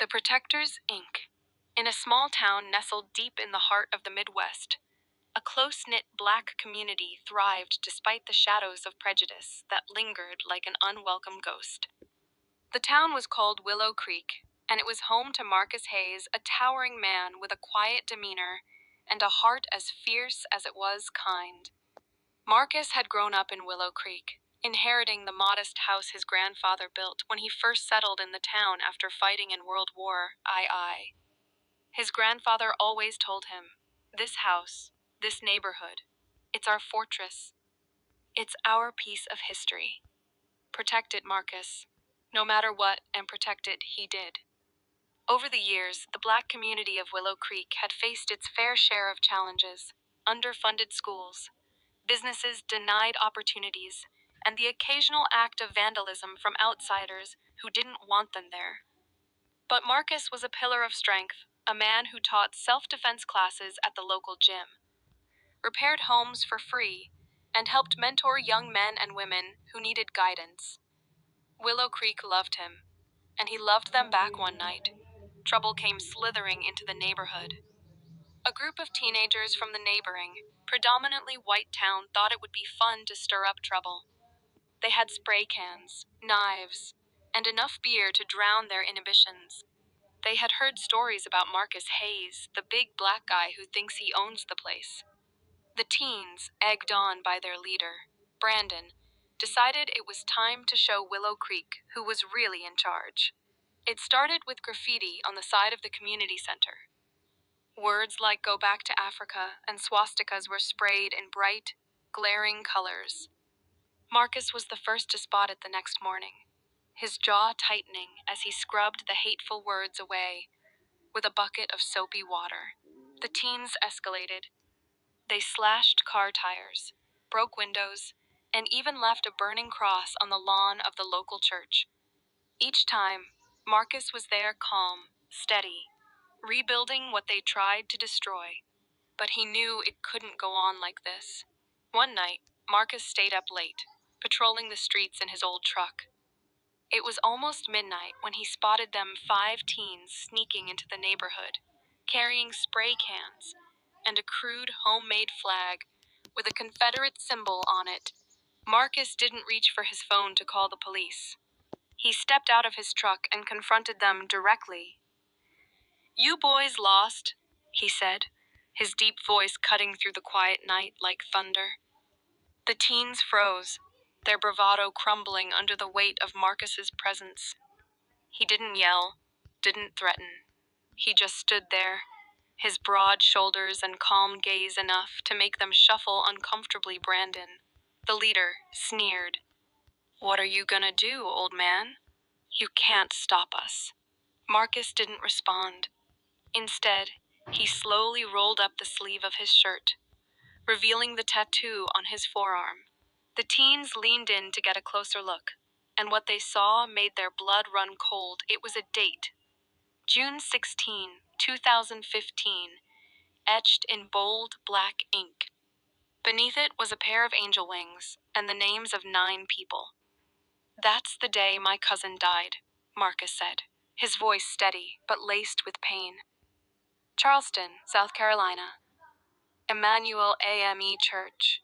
The Protectors, Inc. In a small town nestled deep in the heart of the Midwest, a close-knit black community thrived despite the shadows of prejudice that lingered like an unwelcome ghost. The town was called Willow Creek, and it was home to Marcus Hayes, a towering man with a quiet demeanor and a heart as fierce as it was kind. Marcus had grown up in Willow Creek, inheriting the modest house his grandfather built when he first settled in the town after fighting in World War II. His grandfather always told him, "This house, this neighborhood, it's our fortress. It's our piece of history. Protect it, Marcus." No matter what, and protect it he did. Over the years, the black community of Willow Creek had faced its fair share of challenges: underfunded schools, businesses denied opportunities, and the occasional act of vandalism from outsiders who didn't want them there. But Marcus was a pillar of strength, a man who taught self-defense classes at the local gym, repaired homes for free, and helped mentor young men and women who needed guidance. Willow Creek loved him, and he loved them back one night. Trouble came slithering into the neighborhood. A group of teenagers from the neighboring, predominantly white town thought it would be fun to stir up trouble. They had spray cans, knives, and enough beer to drown their inhibitions. They had heard stories about Marcus Hayes, the big black guy who thinks he owns the place. The teens, egged on by their leader, Brandon, decided it was time to show Willow Creek who was really in charge. It started with graffiti on the side of the community center. Words like "Go Back to Africa" and swastikas were sprayed in bright, glaring colors. Marcus was the first to spot it the next morning, his jaw tightening as he scrubbed the hateful words away with a bucket of soapy water. The teens escalated. They slashed car tires, broke windows, and even left a burning cross on the lawn of the local church. Each time, Marcus was there calm, steady, rebuilding what they tried to destroy. But he knew it couldn't go on like this. One night, Marcus stayed up late, patrolling the streets in his old truck. It was almost midnight when he spotted them 5 teens sneaking into the neighborhood, carrying spray cans and a crude homemade flag with a Confederate symbol on it. Marcus didn't reach for his phone to call the police. He stepped out of his truck and confronted them directly. "You boys lost," he said, his deep voice cutting through the quiet night like thunder. The teens froze, their bravado crumbling under the weight of Marcus's presence. He didn't yell, didn't threaten. He just stood there, his broad shoulders and calm gaze enough to make them shuffle uncomfortably. Brandon, the leader, sneered. "What are you gonna do, old man? You can't stop us." Marcus didn't respond. Instead, he slowly rolled up the sleeve of his shirt, revealing the tattoo on his forearm. The teens leaned in to get a closer look, and what they saw made their blood run cold. It was a date: June 16, 2015, etched in bold black ink. Beneath it was a pair of angel wings and the names of 9 people. "That's the day my cousin died," Marcus said, his voice steady but laced with pain. "Charleston, South Carolina. Emmanuel AME Church."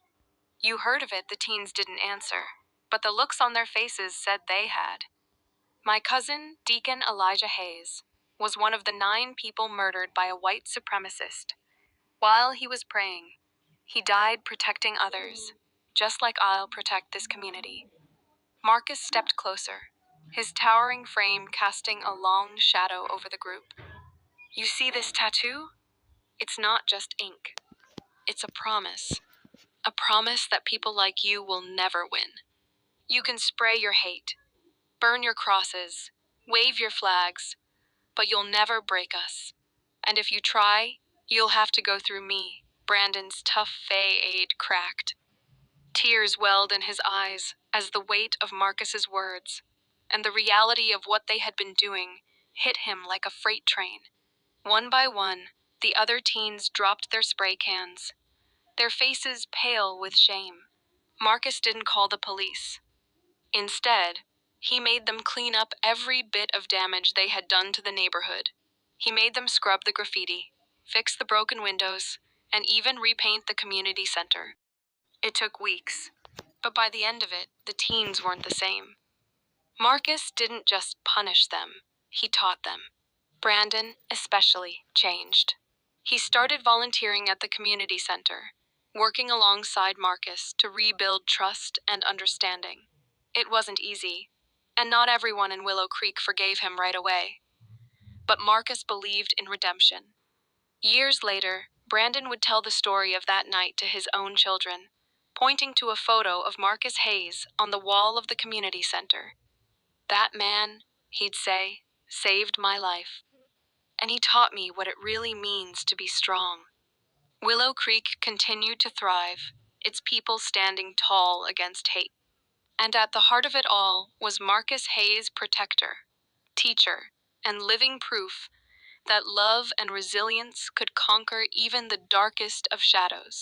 You heard of it. The teens didn't answer, but the looks on their faces said they had. "My cousin, Deacon Elijah Hayes, was one of the 9 people murdered by a white supremacist. While he was praying, he died protecting others, just like I'll protect this community." Marcus stepped closer, his towering frame casting a long shadow over the group. "You see this tattoo? It's not just ink. It's a promise. A promise that people like you will never win. You can spray your hate, burn your crosses, wave your flags, but you'll never break us. And if you try, you'll have to go through me." Brandon's tough fade cracked. Tears welled in his eyes as the weight of Marcus's words and the reality of what they had been doing hit him like a freight train. One by one, the other teens dropped their spray cans, their faces pale with shame. Marcus didn't call the police. Instead, He made them clean up every bit of damage they had done to the neighborhood. He made them scrub the graffiti, fix the broken windows, and even repaint the community center. It took weeks, but by the end of it, the teens weren't the same. Marcus didn't just punish them, he taught them. Brandon, especially, changed. He started volunteering at the community center, working alongside Marcus to rebuild trust and understanding. It wasn't easy, and not everyone in Willow Creek forgave him right away. But Marcus believed in redemption. Years later, Brandon would tell the story of that night to his own children, pointing to a photo of Marcus Hayes on the wall of the community center. That man, he'd say, saved my life. And he taught me what it really means to be strong. Willow Creek continued to thrive, its people standing tall against hate. And at the heart of it all was Marcus Hayes' protector, teacher, and living proof that love and resilience could conquer even the darkest of shadows.